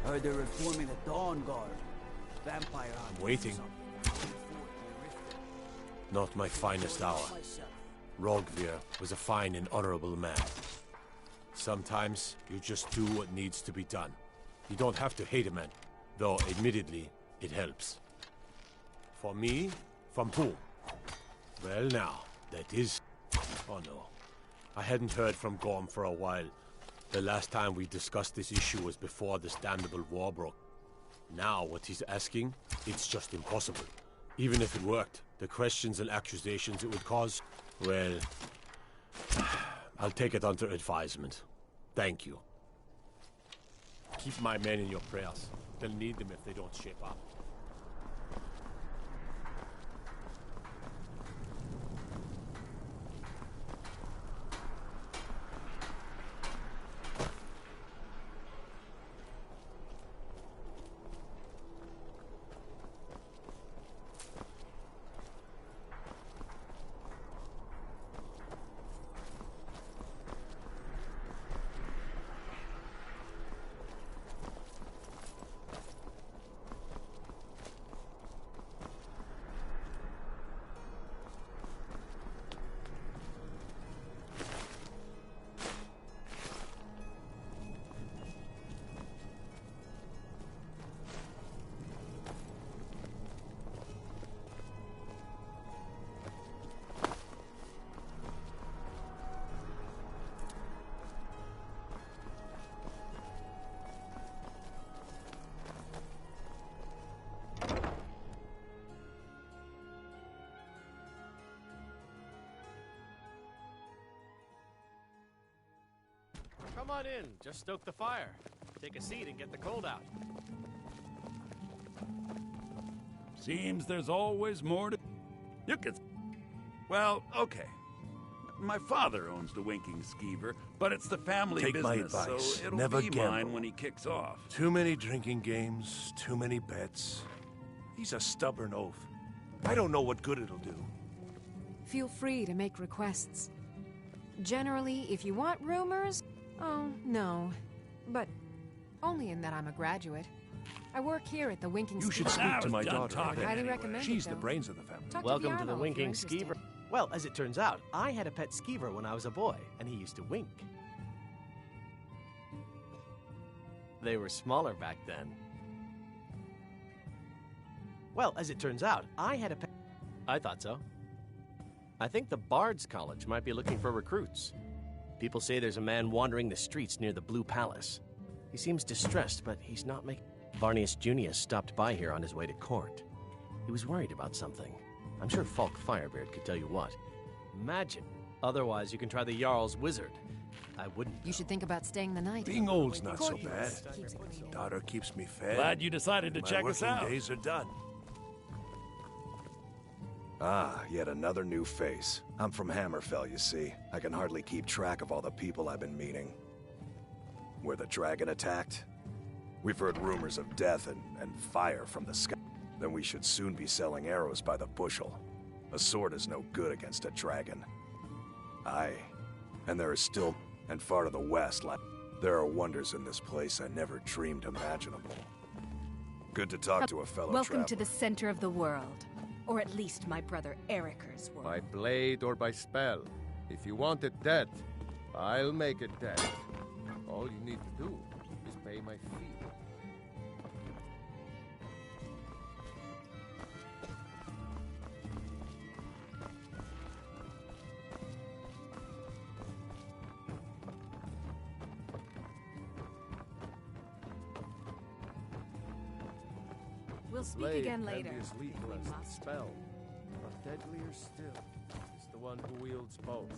Heard they're reforming the Dawn Guard. Vampire hunters. I'm waiting. Not my finest hour. Rogvir was a fine and honorable man. Sometimes you just do what needs to be done. You don't have to hate a man, though admittedly, it helps. For me, from whom? Well now, that is... Oh no. I hadn't heard from Gorm for a while. The last time we discussed this issue was before this damnable war broke. Now what he's asking, it's just impossible. Even if it worked, the questions and accusations it would cause, well... I'll take it under advisement. Thank you. Keep my men in your prayers. They'll need them if they don't shape up. Come on in. Just stoke the fire. Take a seat and get the cold out. Seems there's always more to... You could... Well, okay. My father owns the Winking Skeever, but it's the family Take my business, advice. so it'll Never be gamble. mine when he kicks off. Too many drinking games, too many bets. He's a stubborn oaf. I don't know what good it'll do. Feel free to make requests. Generally, if you want rumors, oh, no. But only in that I'm a graduate. I work here at the Winking You should Skeever. speak to my done daughter. talking. I'd highly Anyway, recommend She's it, the though. brains of the family. Talk Welcome to Yarmo the if you're Winking interested. Skeever. Well, as it turns out, I had a pet skeever when I was a boy, and he used to wink. They were smaller back then. Well, as it turns out, I had a pet... I thought so. I think the Bard's College might be looking for recruits. People say there's a man wandering the streets near the Blue Palace. He seems distressed, but he's not making... Varnius Junius stopped by here on his way to court. He was worried about something. I'm sure Falk Firebeard could tell you what. Imagine. Otherwise, you can try the Jarl's Wizard. I wouldn't. You should think about staying the night. Being old's not so Court bad. keeps it clean. Daughter keeps me fed. Glad you decided to My check us working out. days are done. Ah, yet another new face. I'm from Hammerfell, you see. I can hardly keep track of all the people I've been meeting. Where the dragon attacked? We've heard rumors of death and fire from the sky. Then we should soon be selling arrows by the bushel. A sword is no good against a dragon. Aye. And there is still, and far to the west, there are wonders in this place I never dreamed imaginable. Good to talk to a fellow Welcome to traveler. the center of the world. Or at least my brother Eriker's world. By blade or by spell. If you want it dead, I'll make it dead. All you need to do is pay my fee. We'll speak Blade again can later. be as lethal We as the must. spell, but deadlier still is the one who wields both.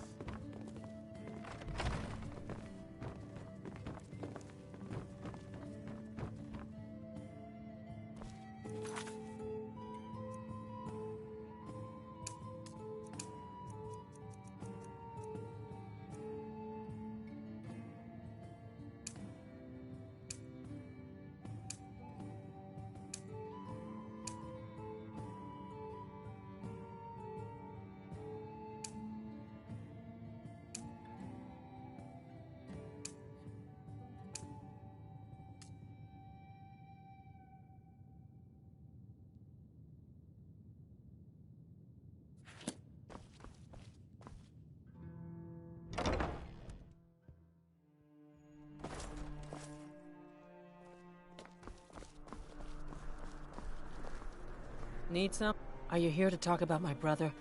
Need some? Are you here to talk about my brother?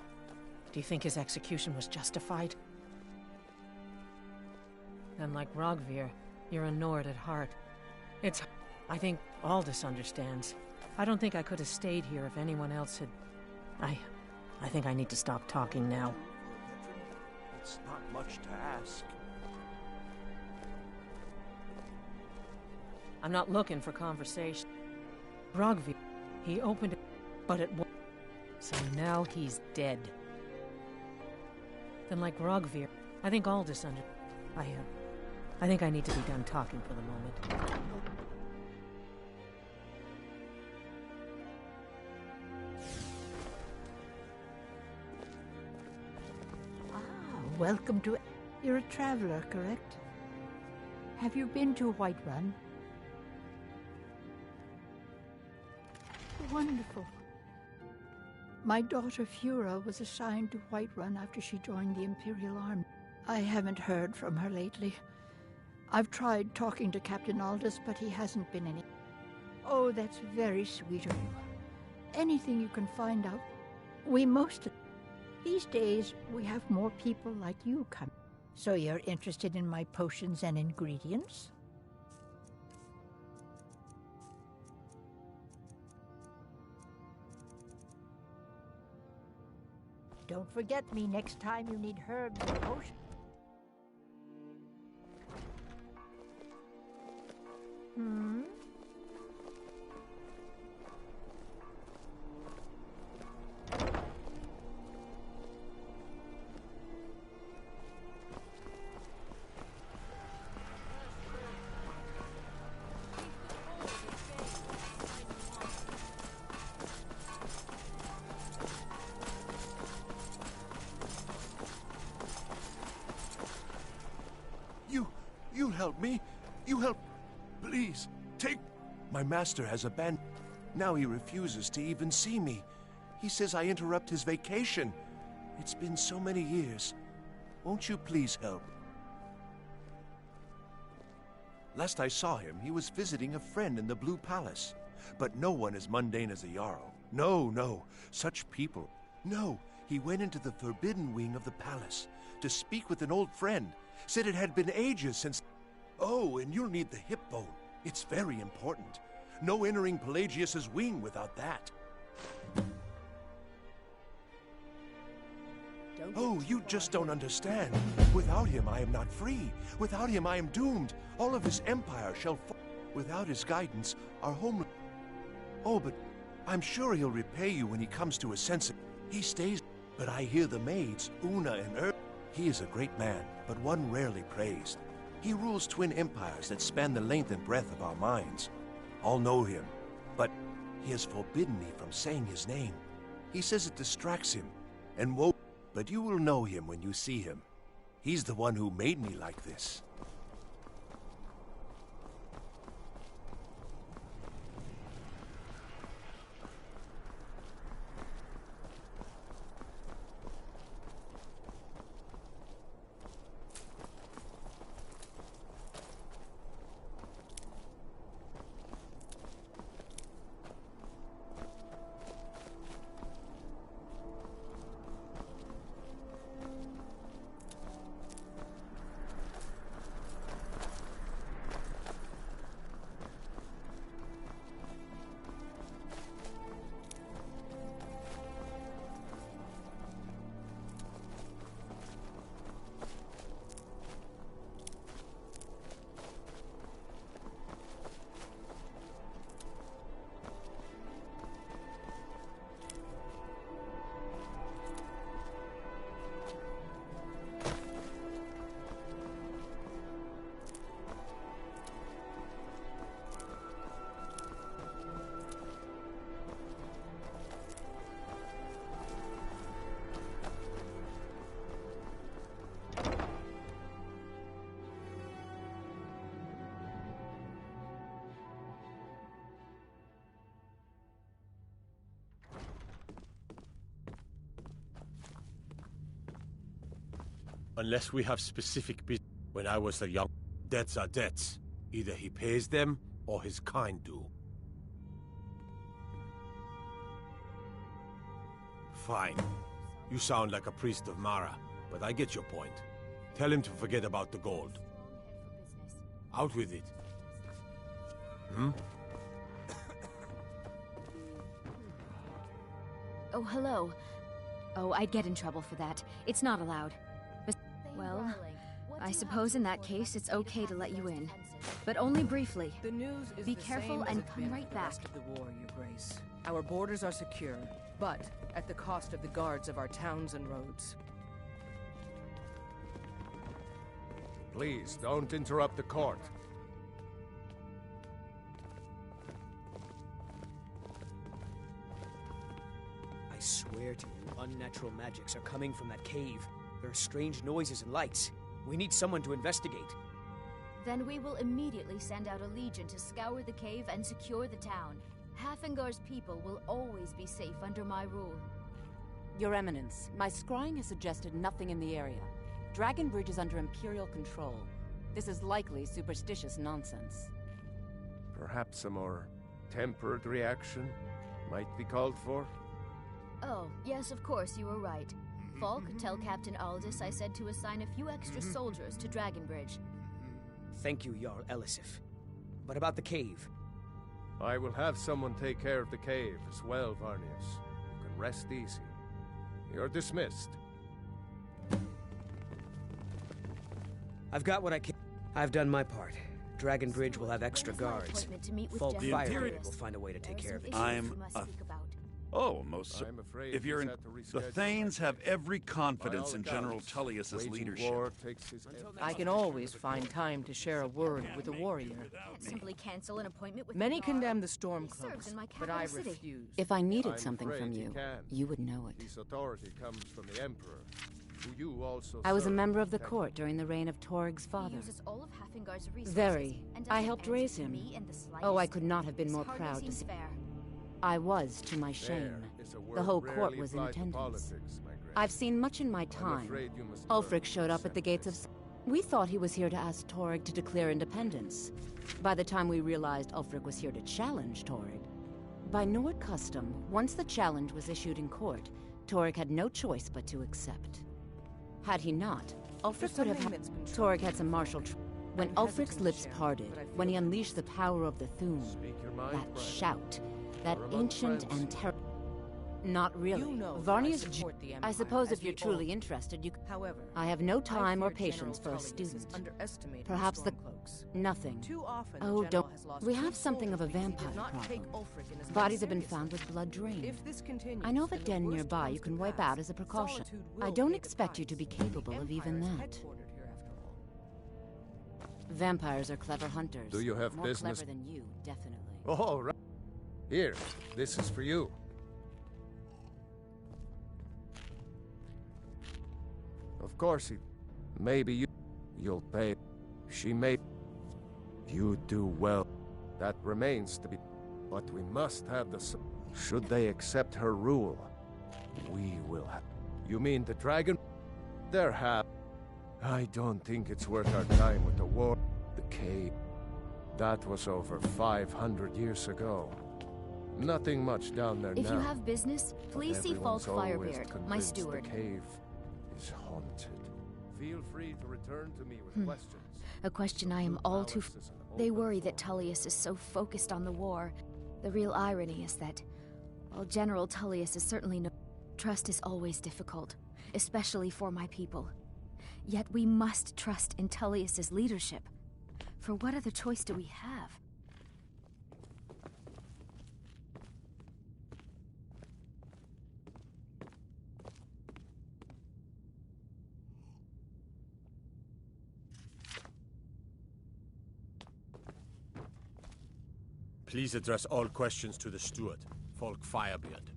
Do you think his execution was justified? Then, like Rogvir, you're a Nord at heart. I think Aldous understands. I don't think I could have stayed here if anyone else had... I think I need to stop talking now. It's not much to ask. I'm not looking for conversation. Rogvir, he opened it, but it won't. So now he's dead. Then, like Rogvir, I think Aldous under... I think I need to be done talking for the moment. Welcome to... You're a traveler, correct? Have you been to Whiterun? Wonderful. My daughter Fura was assigned to Whiterun after she joined the Imperial Army. I haven't heard from her lately. I've tried talking to Captain Aldous, but he hasn't been any... Oh, that's very sweet of you. Anything you can find out. These days, we have more people like you come. So you're interested in my potions and ingredients? Don't forget me next time you need herbs and potions. You help me. You help. Please, take... My master has abandoned... Now he refuses to even see me. He says I interrupt his vacation. It's been so many years. Won't you please help? Last I saw him, he was visiting a friend in the Blue Palace. But no one as mundane as a Jarl. No. Such people. No, he went into the forbidden wing of the palace to speak with an old friend. Said it had been ages since... Oh, and you'll need the hip bone. It's very important. No entering Pelagius's wing without that. Oh, you just don't understand. Without him, I am not free. Without him, I am doomed. All of his empire shall fall. Without his guidance, our home... Oh, but I'm sure he'll repay you when he comes to his senses. He stays... But I hear the maids, Una and Er... He is a great man, but one rarely praised. He rules twin empires that span the length and breadth of our minds. All know him, but he has forbidden me from saying his name. He says it distracts him, and woe... But you will know him when you see him. He's the one who made me like this. Unless we have specific business. When I was a young... Debts are debts. Either he pays them, or his kind do. Fine. You sound like a priest of Mara, but I get your point. Tell him to forget about the gold. Out with it. Hmm? Oh, hello. Oh, I'd get in trouble for that. It's not allowed. Well, I suppose in that case it's okay to let you in. But only briefly. The news is Be the careful same as and it's come been right the back. rest of the war, Your Grace. Our borders are secure, but at the cost of the guards of our towns and roads. Please, don't interrupt the court. I swear to you, unnatural magics are coming from that cave. There are strange noises and lights. We need someone to investigate. Then we will immediately send out a legion to scour the cave and secure the town. Hafingar's people will always be safe under my rule. Your Eminence, my scrying has suggested nothing in the area. Dragon Bridge is under Imperial control. This is likely superstitious nonsense. Perhaps a more tempered reaction might be called for? Oh, yes, of course, you were right. Falk, tell Captain Aldous I said to assign a few extra soldiers to Dragon Bridge. Thank you, Jarl Elisif. But about the cave? I will have someone take care of the cave as well, Varnius. You can rest easy. You're dismissed. I've got what I can. I've done my part. Dragon Bridge will have extra guards. Falk Fireblade will find a way to take care of it. Oh, most I'm afraid if you're he's in... had to The reschedule. Thanes have every confidence By all in General accounts, Tullius's waging leadership. war takes his I can always find time to share a word with a warrior. Simply cancel an appointment with Many the condemn the He serves Stormcloaks, in my but I capital city. refuse. If I needed I'm something afraid from he you, can. you would know it. This authority comes from the Emperor, who you also I was a serve member of the and court during the reign of Torg's He father. uses all of Hafingar's resources. Very. And I doesn't helped answer raise to him. me in the Oh, I slightest. could not have been This more hardly proud to seems see. fair. I was, to my shame. There is a The word whole court rarely was in applied to attendance. politics, my grace. I've seen much in my I'm time. afraid you must Ulfric learn showed up at the gates of... accept We thought he was here to ask Torg to declare independence. By the time we realized Ulfric was here to challenge Torg. By Nord custom, once the challenge was issued in court, Torg had no choice but to accept. Had he not, Ulfric could have something had... that's been Torg had some martial... When I'm Ulfric's hesitant to lips share, parted, but I feel when he it. unleashed the power of the Thu'um, Speak your mind, that Brian. shout, that We're among ancient friends. and terrible... Not really. You know that I Varnius... support the I Empire, suppose as if you're we all truly do. interested, you... However, I have no time I or fear patience for General a Tullius student. is underestimating Perhaps the... Stormcloaks. Nothing. Too often the Oh, general don't... has lost We good have something of a soldiers because he vampire did not problem. take Ulfric in his men Bodies have been seriously. found with blood drained. If this continues, I know of a then the den worst nearby comes you can to wipe pass. out as a precaution. Solitude I will don't pay the expect you to be price. capable The of even Empire is that. headquartered here, after all. Vampires are clever hunters. Do you have More business? clever than you, definitely. Oh, right. Here, this is for you. Of course he... Maybe you'll pay. She may... You do well. That remains to be... But we must have the... Should they accept her rule, we will have... You mean the dragon? There have... I don't think it's worth our time with the war. The cave. That was over 500 years ago. Nothing much down there If now. you have business, But please see Falk everyone's always Firebeard, my convinced steward. The cave is haunted. Feel free to return to me with questions. A question I am all too... Palace is an They open worry that forum. Tullius is so focused on the war. The real irony is that, while General Tullius is certainly no... Trust is always difficult, especially for my people. Yet we must trust in Tullius's leadership. For what other choice do we have? Please address all questions to the steward, Falk Firebeard.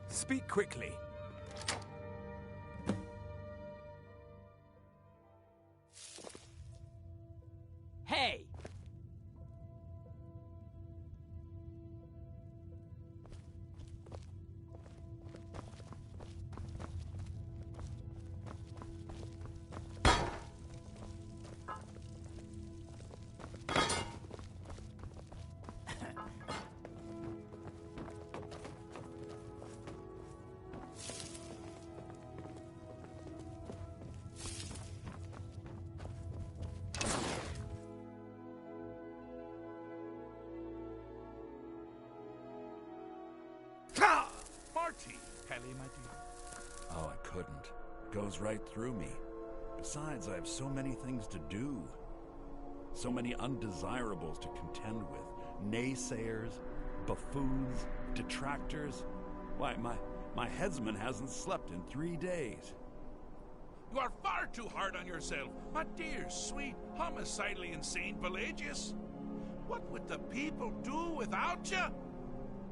Speak quickly. Hey! Marty, Kelly, my dear. Oh, I couldn't. It goes right through me. Besides, I have so many things to do. So many undesirables to contend with. Naysayers, buffoons, detractors. Why, my headsman hasn't slept in 3 days. You are far too hard on yourself, my dear, sweet, homicidally insane Pelagius. What would the people do without you?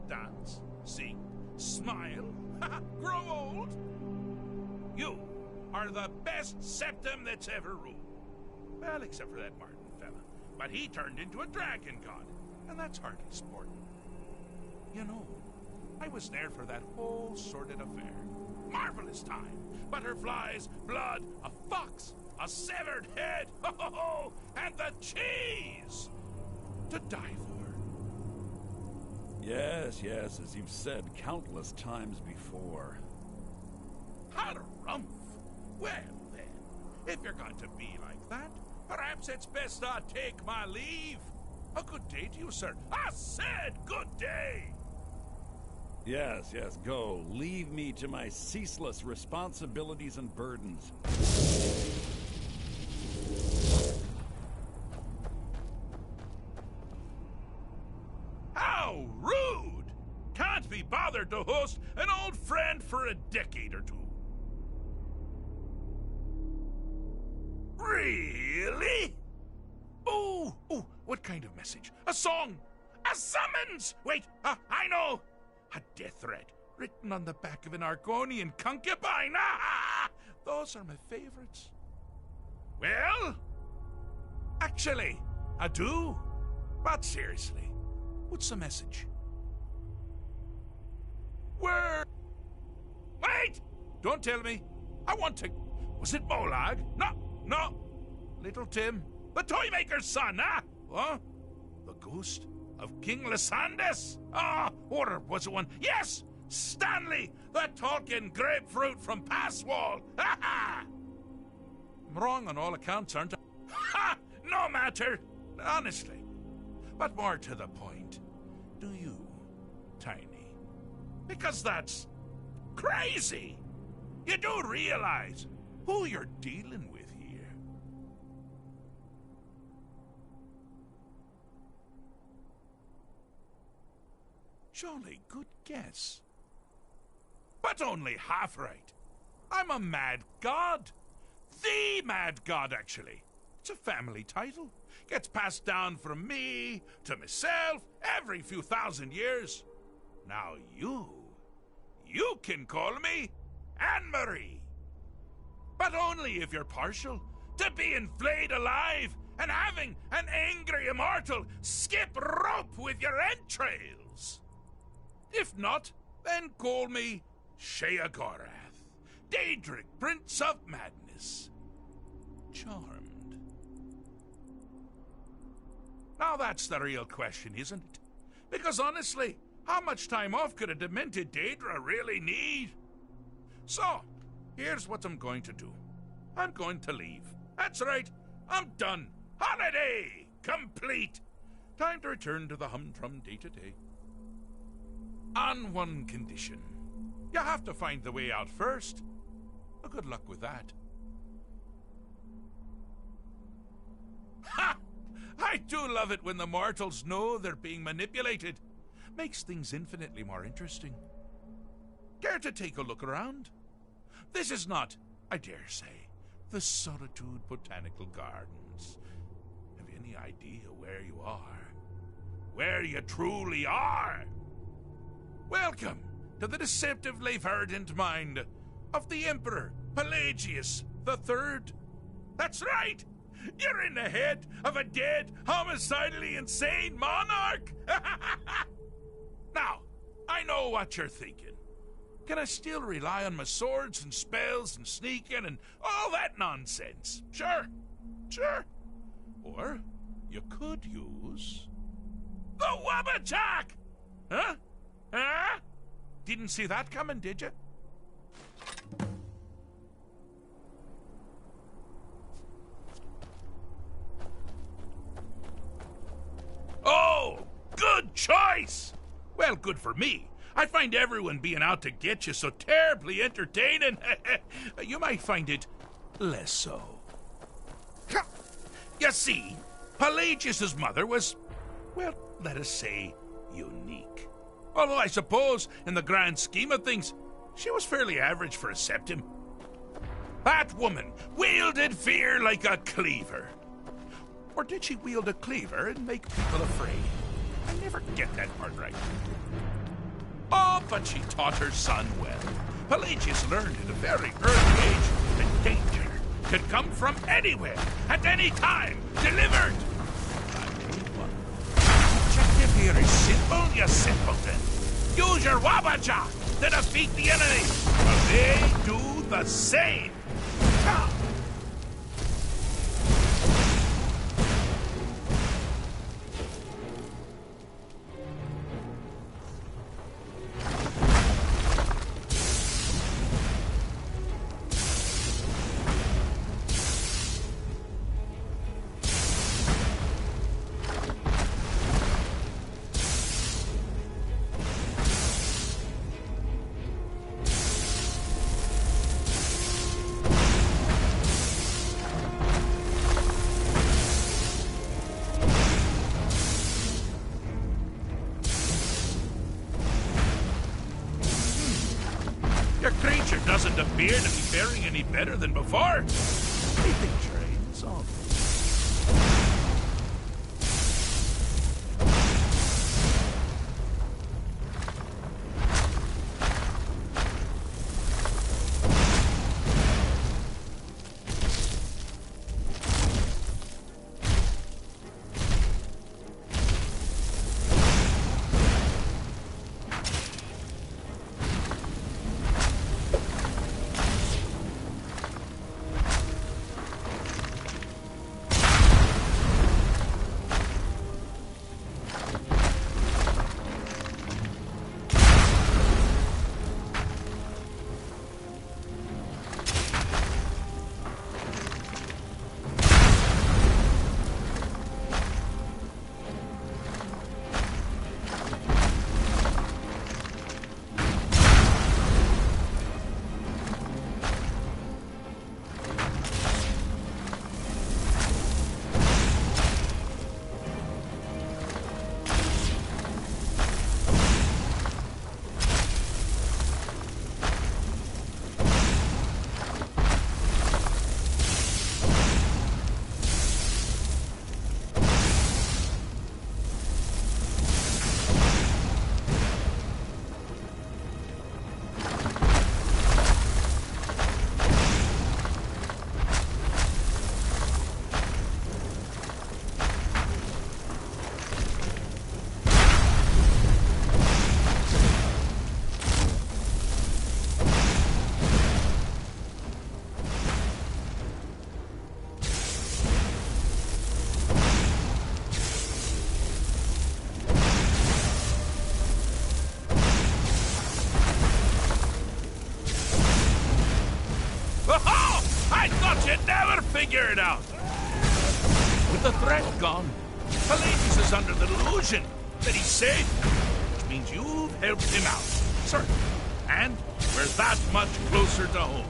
Dance, sing, smile, grow old? You are the best septum that's ever ruled. Well, except for that Martin fella. But he turned into a dragon god, and that's hardly sporting. You know, I was there for that whole sordid affair. Marvelous time. Butterflies, blood, a fox, a severed head, and the cheese to die for. Yes, as you've said countless times before. Harumph! Well then, if you're going to be like that, perhaps it's best I take my leave. A good day to you, sir. I said good day! Yes, go. Leave me to my ceaseless responsibilities and burdens. How rude! Can't be bothered to host an old friend for a decade or two. Really? Oh, what kind of message? A song? A summons! Wait, I know! A death threat written on the back of an Argonian concubine. Those are my favorites. Well, actually, I do. But seriously, what's the message? Where? Wait! Don't tell me. I want to... Was it Molag? No. Little Tim. The Toymaker's son, Huh? The ghost of King Lysandus? Or was it one? Yes! Stanley, the talking grapefruit from Passwall. I'm wrong on all accounts, aren't I? No matter. Honestly. But more to the point, do you, Tiny? Because that's crazy. You do realize who you're dealing with here. Jolly good guess. But only half right. I'm a mad god. The mad god, actually. It's a family title. Gets passed down from me to myself every few thousand years. Now you can call me Anne-Marie. But only if you're partial to being flayed alive and having an angry immortal skip rope with your entrails. If not, then call me Sheogorath, Daedric, Prince of Madness. Charmed. Now that's the real question, isn't it? Because honestly, how much time off could a demented Daedra really need? So, here's what I'm going to do. I'm going to leave. That's right, I'm done. Holiday complete. Time to return to the humdrum day-to-day. On one condition. You have to find the way out first. Well, good luck with that. Ha! I do love it when the mortals know they're being manipulated. Makes things infinitely more interesting. Care to take a look around? This is not, I dare say, the Solitude Botanical Gardens. Have you any idea where you are? Where you truly are? Welcome to the deceptively verdant mind of the Emperor Pelagius III. That's right! You're in the head of a dead, homicidally insane monarch! Now, I know what you're thinking. Can I still rely on my swords and spells and sneaking and all that nonsense? Sure. Or you could use the Wabbajack! Huh? Didn't see that coming, did you? Oh, good choice! Well, good for me. I find everyone being out to get you so terribly entertaining. You might find it less so. You see, Pelagius's mother was, well, let us say, unique. Although I suppose, in the grand scheme of things, she was fairly average for a septim. That woman wielded fear like a cleaver. Or did she wield a cleaver and make people afraid? I never get that part right. Oh, but she taught her son well. Pelagius learned at a very early age that danger could come from anywhere, at any time, delivered. I tell you what, objective here is simple, you simpleton. Use your Wabaja to defeat the enemy, but they do the same. Your creature doesn't appear to be faring any better than before. Anything trains on. Figure it out. With the threat gone, Pelagius is under the delusion that he's safe, which means you've helped him out, certainly. And we're that much closer to home.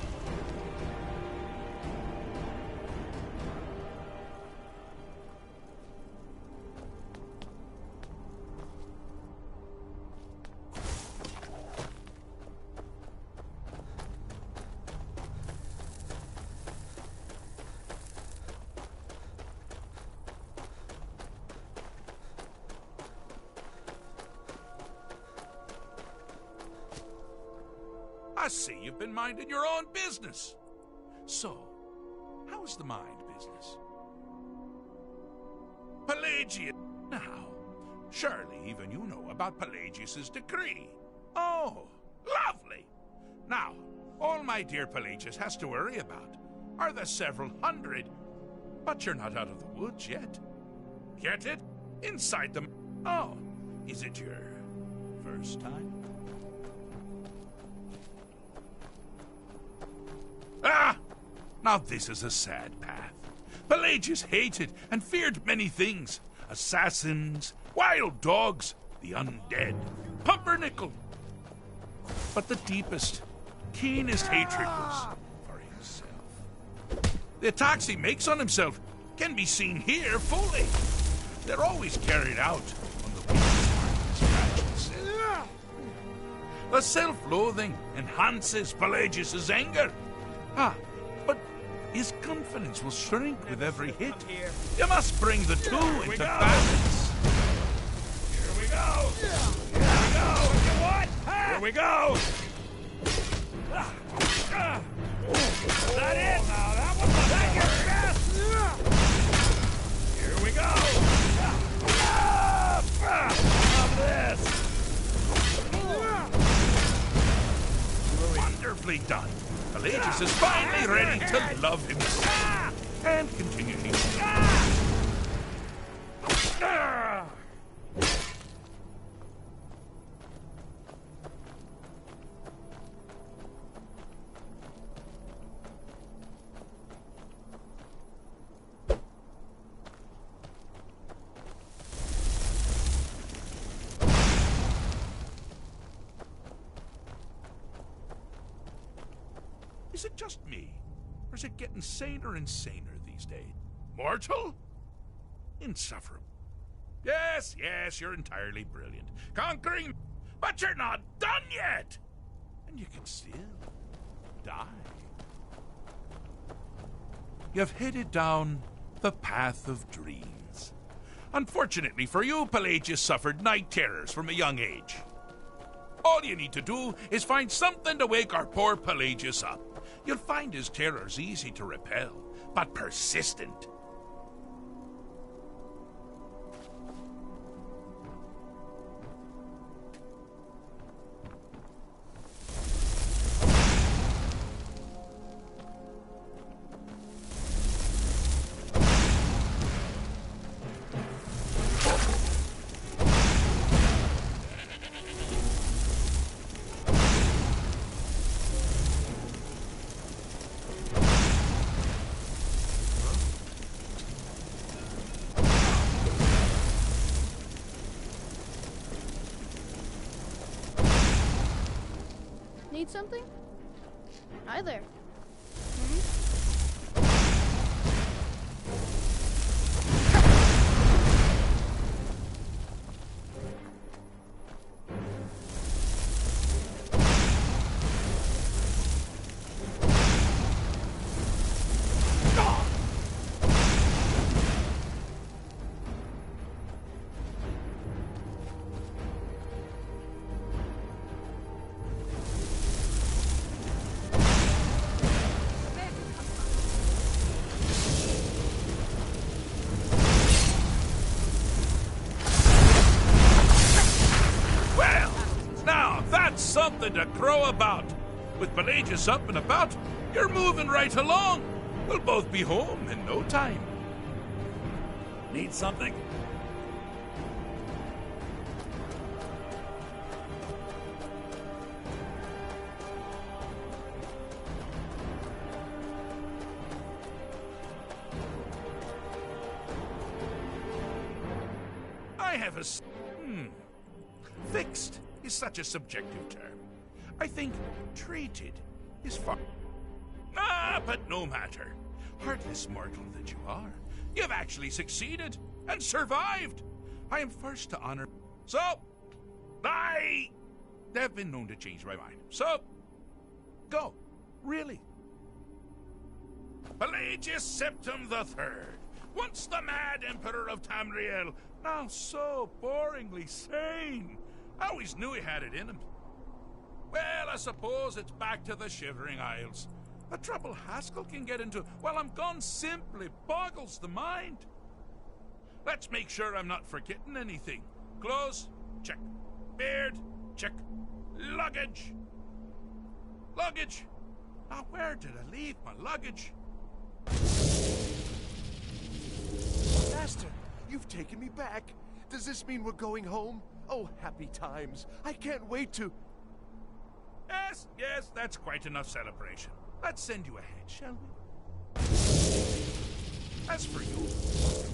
I see you've been minding your own business. So, how's the mind business? Pelagius. Now, surely even you know about Pelagius's decree. Oh, lovely. Now, all my dear Pelagius has to worry about are the several hundred. But you're not out of the woods yet. Get it? Inside them. Oh, is it your first time? Ah! Now this is a sad path. Pelagius hated and feared many things. Assassins, wild dogs, the undead, pumpernickel. but the deepest, keenest hatred was for himself. The attacks he makes on himself can be seen here fully. They're always carried out on the weakest part of his fragile self. The self-loathing enhances Pelagius' anger. But his confidence will shrink with every hit. You must bring the two into balance. Here we go! Here we go! What? Here we go! Is that it? Now that was that your best! Here we go! Of this! Wonderfully done. Pelagius is finally ready to love himself and continue healing. Is it just me, or is it getting saner and saner these days? Mortal? Insufferable. Yes, you're entirely brilliant. Conquering, but you're not done yet! And you can still die. You've headed down the path of dreams. Unfortunately for you, Pelagius suffered night terrors from a young age. All you need to do is find something to wake our poor Pelagius up. You'll find his terrors easy to repel, but persistent. Need something? Hi there. Something to crow about. With Pelagius up and about, you're moving right along. We'll both be home in no time. Need something? I have a... Fixed is such a subjective term. I think treated is far... but no matter. Heartless mortal that you are, you've actually succeeded and survived. I am first to honor... So, I have been known to change my mind. So, go. Really. Pelagius Septim III, once the mad Emperor of Tamriel, now so boringly sane. I always knew he had it in him. Well, I suppose it's back to the Shivering Isles. The trouble Haskell can get into while I'm gone simply boggles the mind. Let's make sure I'm not forgetting anything. Clothes? Check. Beard? Check. Luggage? Luggage? Now, where did I leave my luggage? Master, you've taken me back. Does this mean we're going home? Oh, happy times. I can't wait to... Yes, that's quite enough celebration. Let's send you ahead, shall we? As for you,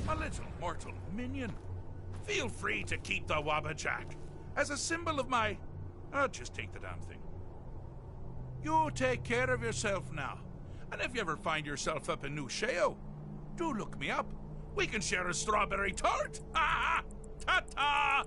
a little mortal minion, feel free to keep the Wabbajack as a symbol of my... just take the damn thing. You take care of yourself now. And if you ever find yourself up in New Sheo, do look me up. We can share a strawberry tart. Ha ha! Ta-ta!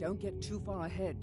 don't get too far ahead.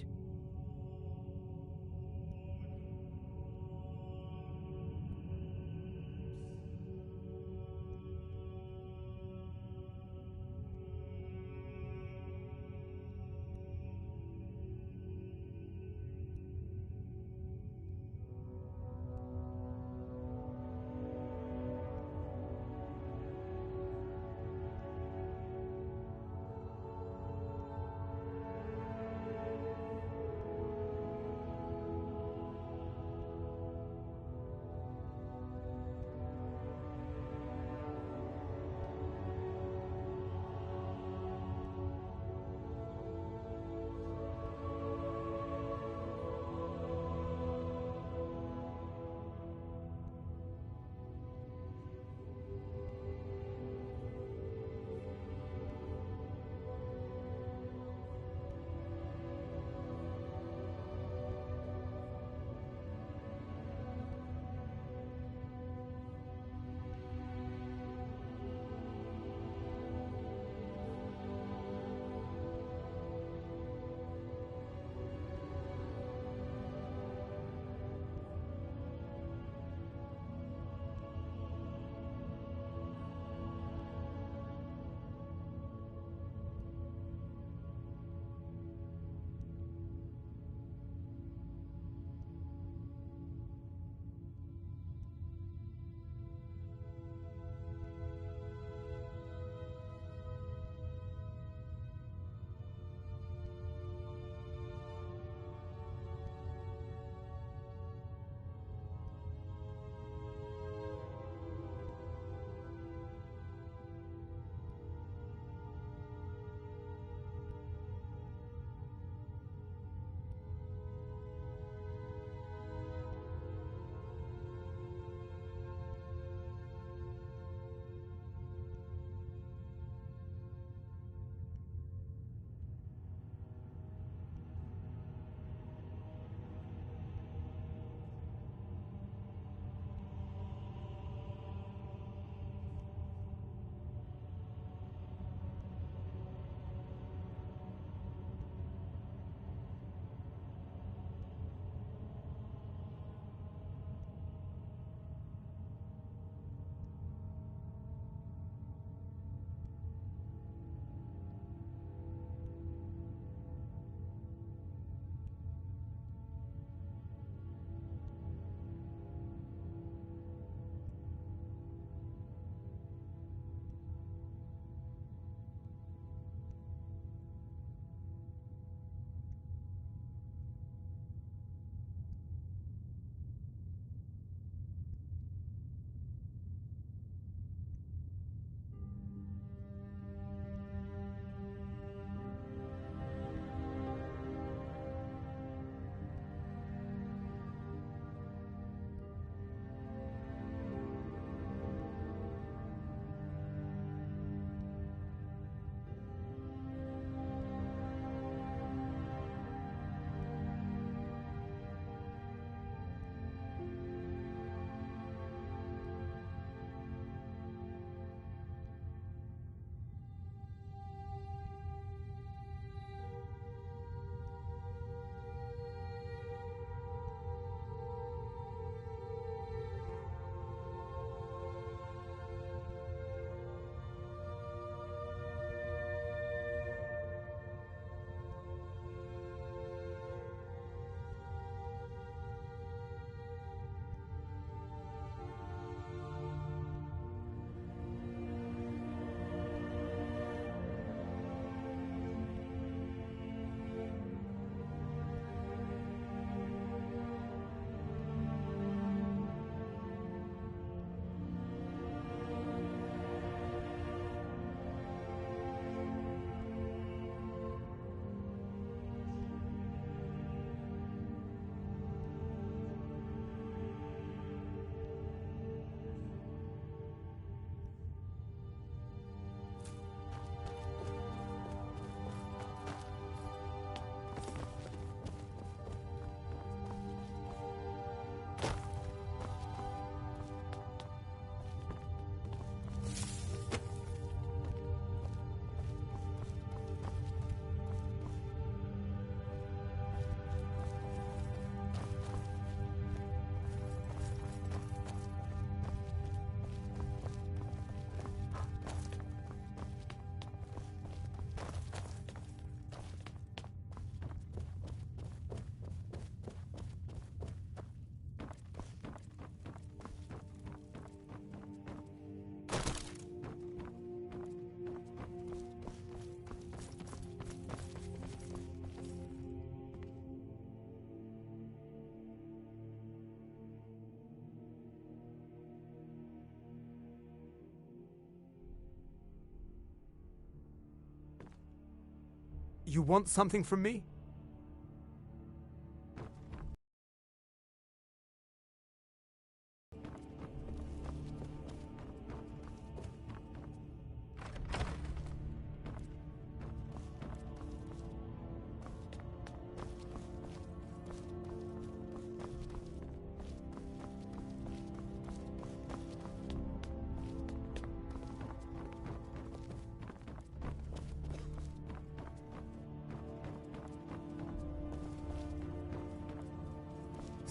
You want something from me?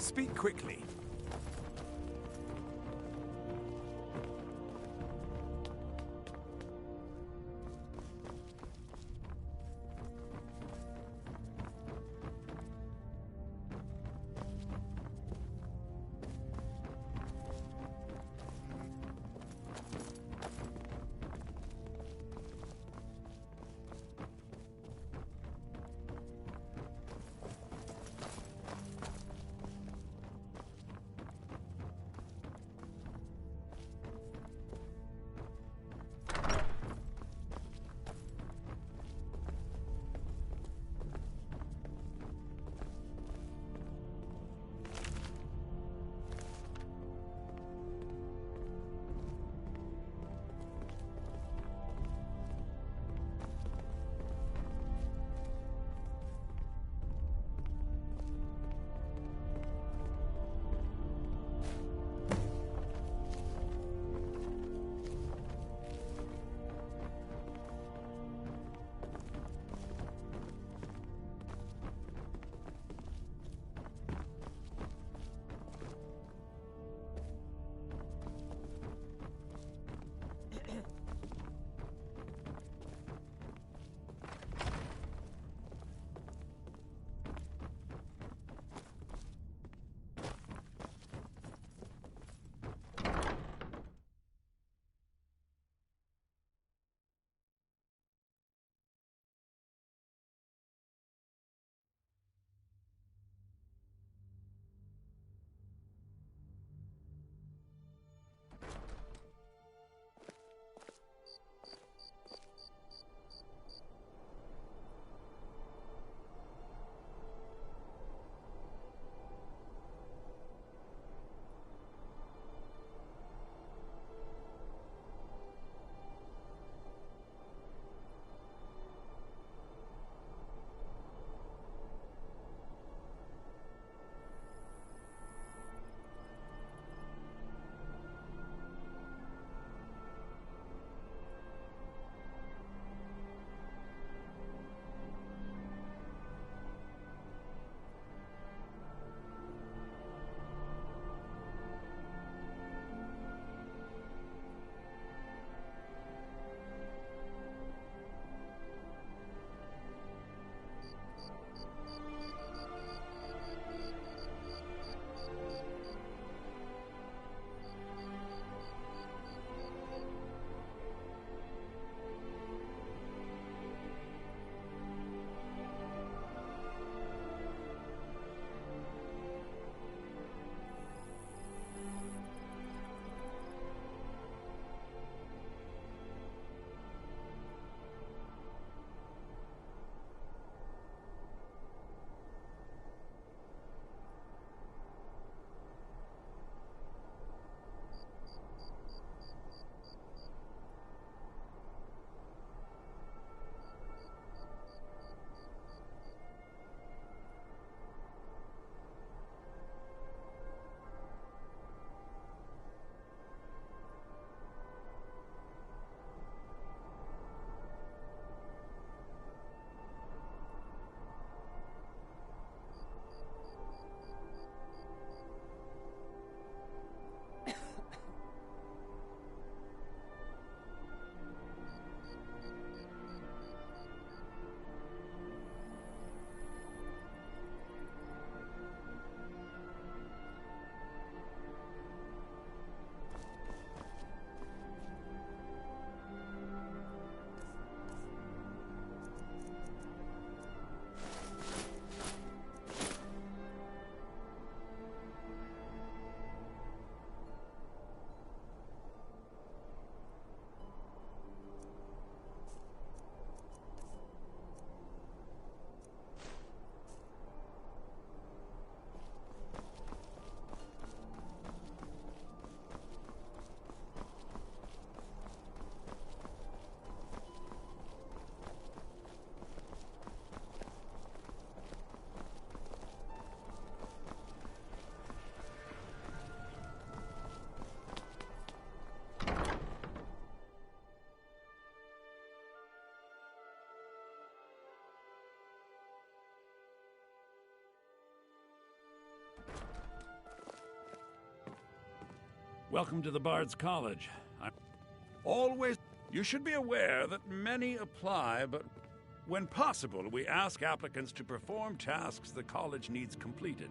Speak quickly. Welcome to the Bard's College. You should be aware that many apply, but when possible, we ask applicants to perform tasks the college needs completed.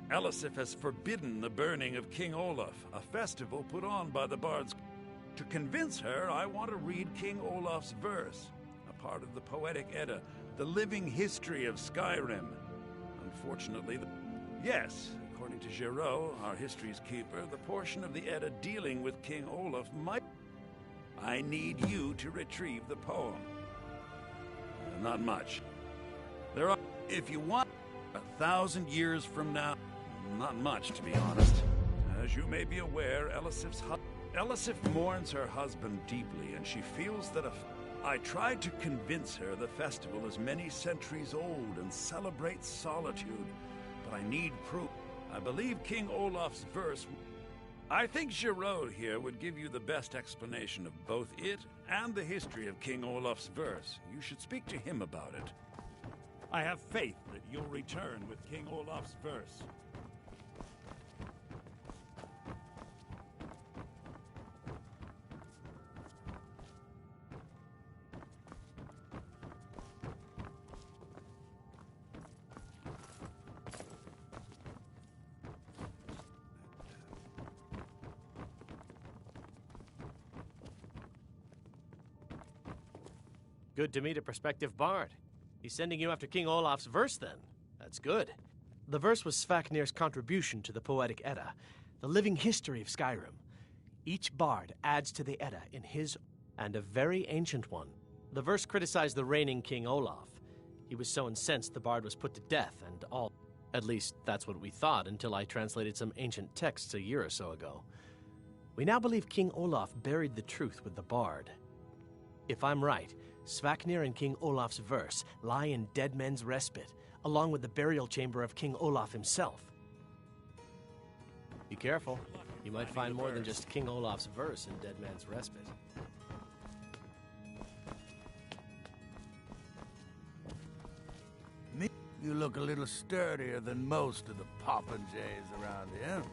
Elisif has forbidden the burning of King Olaf, a festival put on by the Bards. To convince her, I want to read King Olaf's verse, a part of the Poetic Edda, the living history of Skyrim. Unfortunately, yes, according to Giraud, our history's keeper, the portion of the Edda dealing with King Olaf might... I need you to retrieve the poem. Not much. There are, if you want, 1,000 years from now, not much, to be honest. As you may be aware, Elisif mourns her husband deeply, and she feels that I tried to convince her the festival is many centuries old and celebrates solitude, but I need proof. I believe King Olaf's verse... I think Giraud here would give you the best explanation of both it and the history of King Olaf's verse. You should speak to him about it. I have faith that you'll return with King Olaf's verse. Good to meet a prospective bard. He's sending you after King Olaf's verse, then. That's good. The verse was Svafnir's contribution to the Poetic Edda, the living history of Skyrim. Each bard adds to the Edda in his, and a very ancient one. The verse criticized the reigning King Olaf. He was so incensed the bard was put to death and all. At least, that's what we thought until I translated some ancient texts a year or so ago. We now believe King Olaf buried the truth with the bard. If I'm right, Svafnir and King Olaf's verse lie in Dead Men's Respite, along with the burial chamber of King Olaf himself. Be careful. You might find more than just King Olaf's verse in Dead Man's Respite. You look a little sturdier than most of the popinjays around here.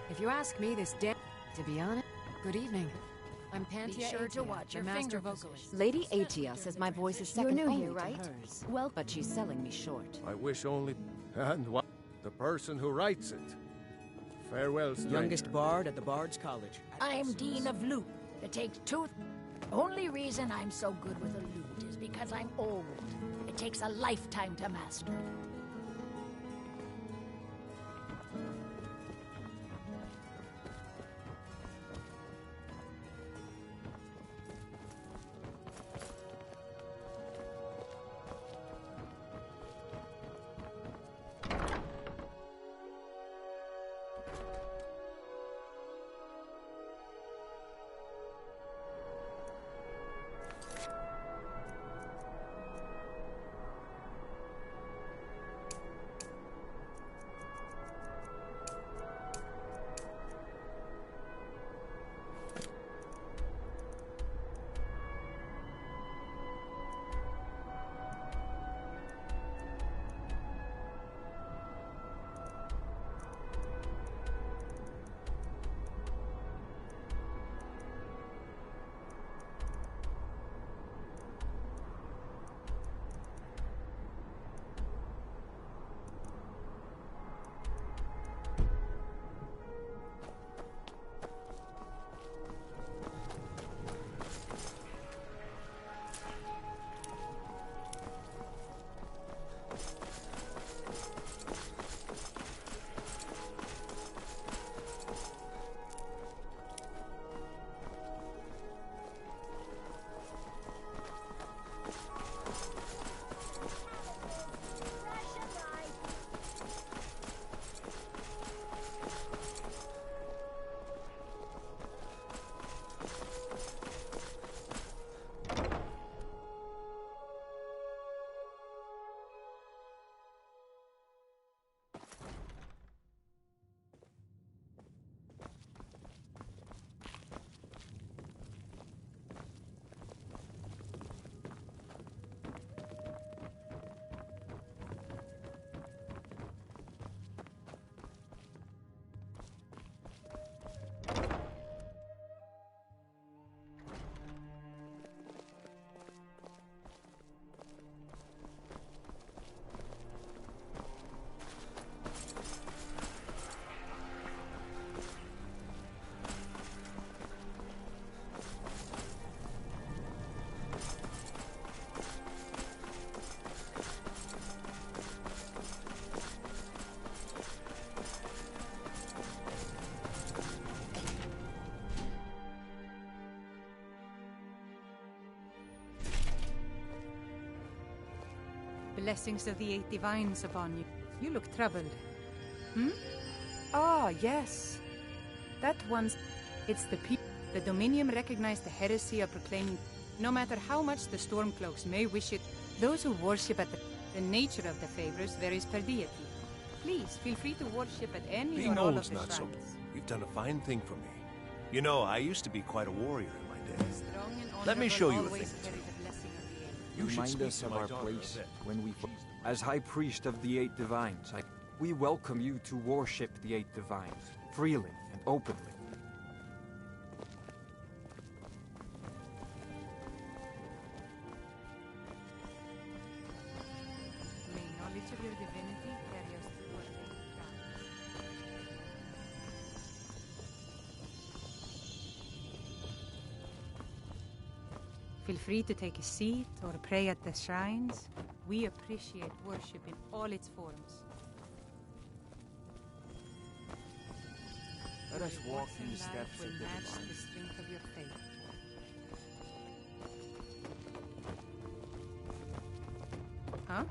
If you ask me, this to be honest, good evening. I'm Pantia Be sure to watch your master finger vocalist. Lady Atia says my voice is second You're new only here, right? to hers. Well, but she's selling me short. I wish only... And what? The person who writes it. Farewell, stranger. Youngest bard at the Bard's College. I'm Dean of Lute. It takes two... Only reason I'm so good with a lute is because I'm old. It takes a lifetime to master. Blessings of the Eight Divines upon you. You look troubled. Hmm? Ah, yes. That one's... It's the people. The Dominion recognize the heresy of proclaiming, no matter how much the Stormcloaks may wish it, those who worship at the nature of the favors varies per deity. Please, feel free to worship at any Being or all of old's the not so... shrines. You've done a fine thing for me. You know, I used to be quite a warrior in my day. Strong and Let me honorable show you a always thing or carry two. the blessing of the Eight. You should Remind speak us to of my our daughter a place bit. when we... As High Priest of the Eight Divines, we welcome you to worship the Eight Divines, freely and openly. May knowledge of your divinity carry us through our daily trials. Feel free to take a seat or pray at the shrines. We appreciate worship in all its forms. Let us walk Your in the works and life steps will of the match divine. the strength of your faith. Huh?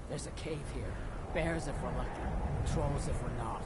There's a cave here. Bears if we're lucky. Trolls if we're not.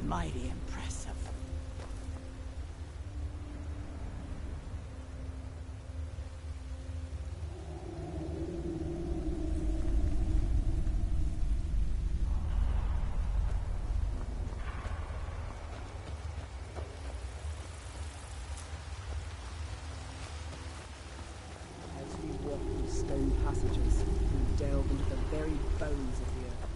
Mighty impressive. As we walk through stone passages, we delve into the very bones of the earth.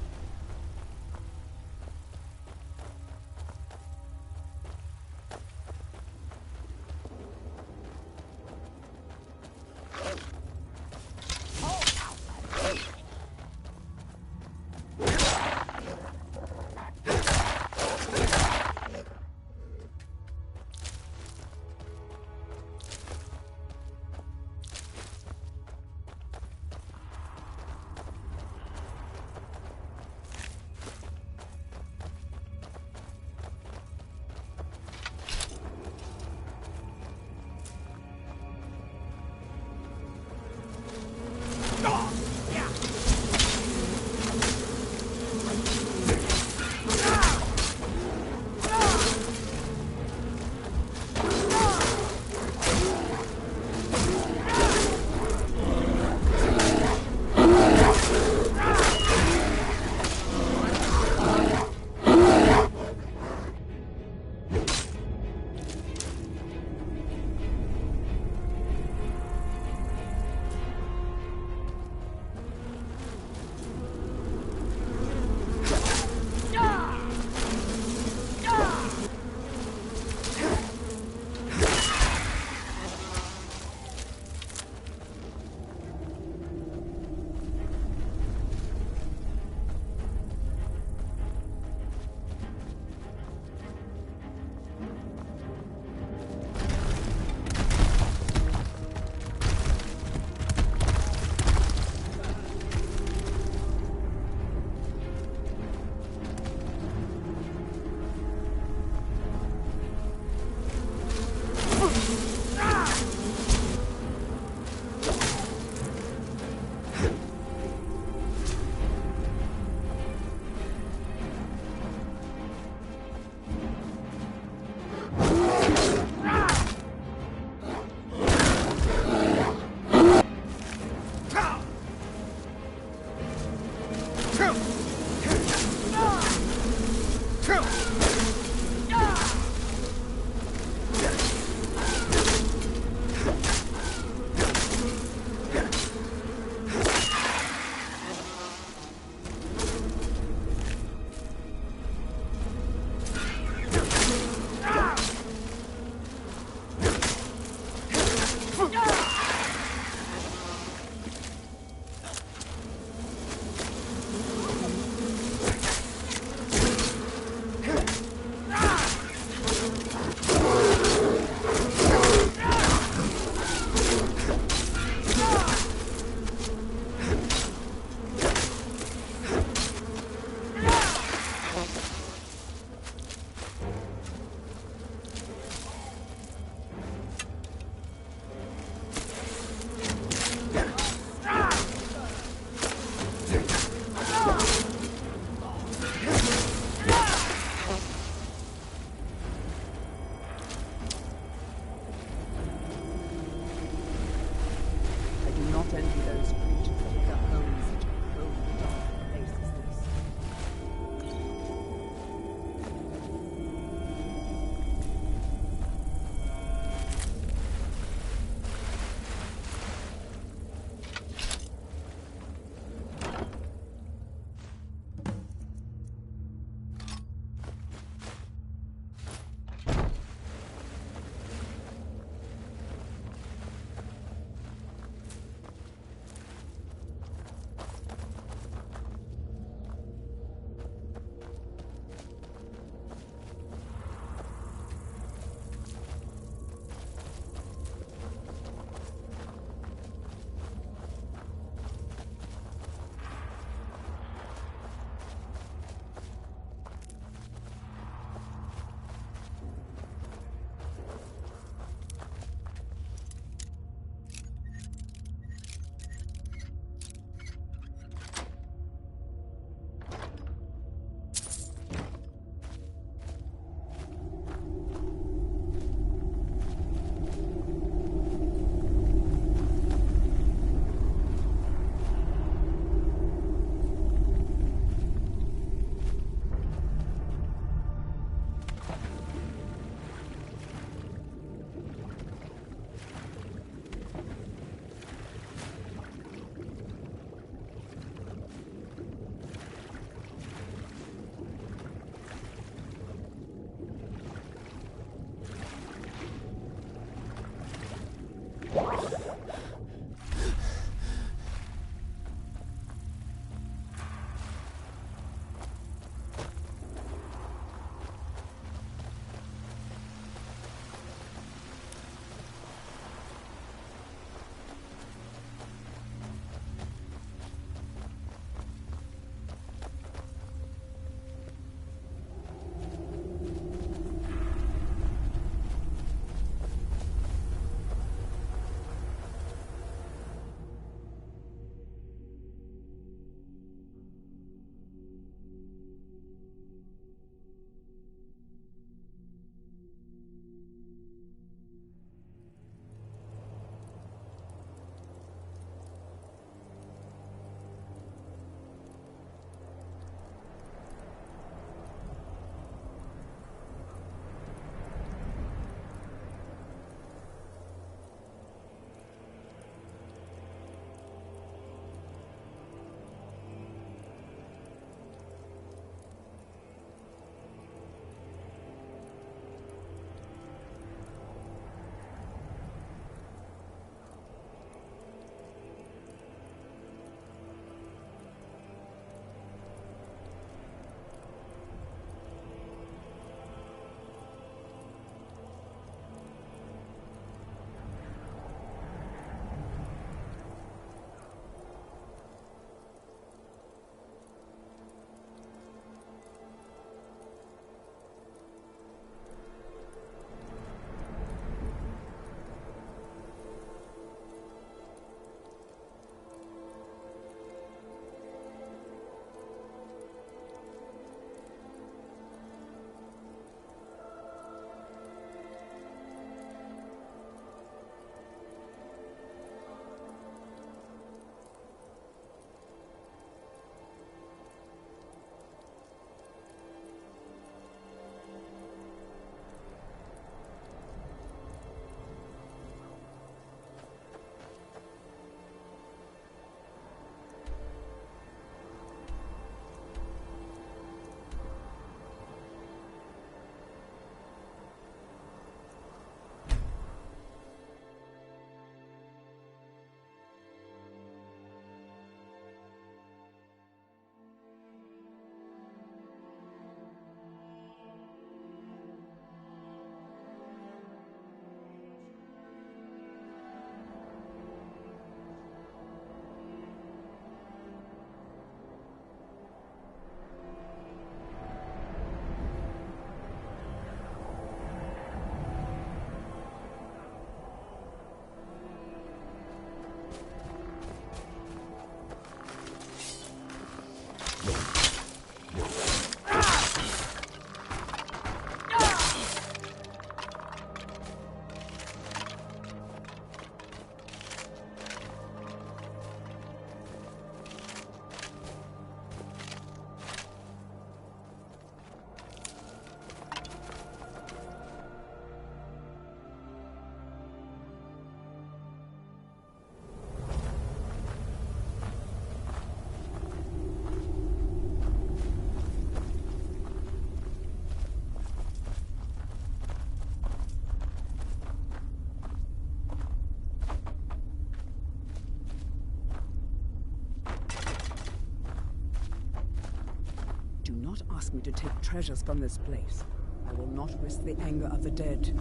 Do not ask me to take treasures from this place. I will not risk the anger of the dead.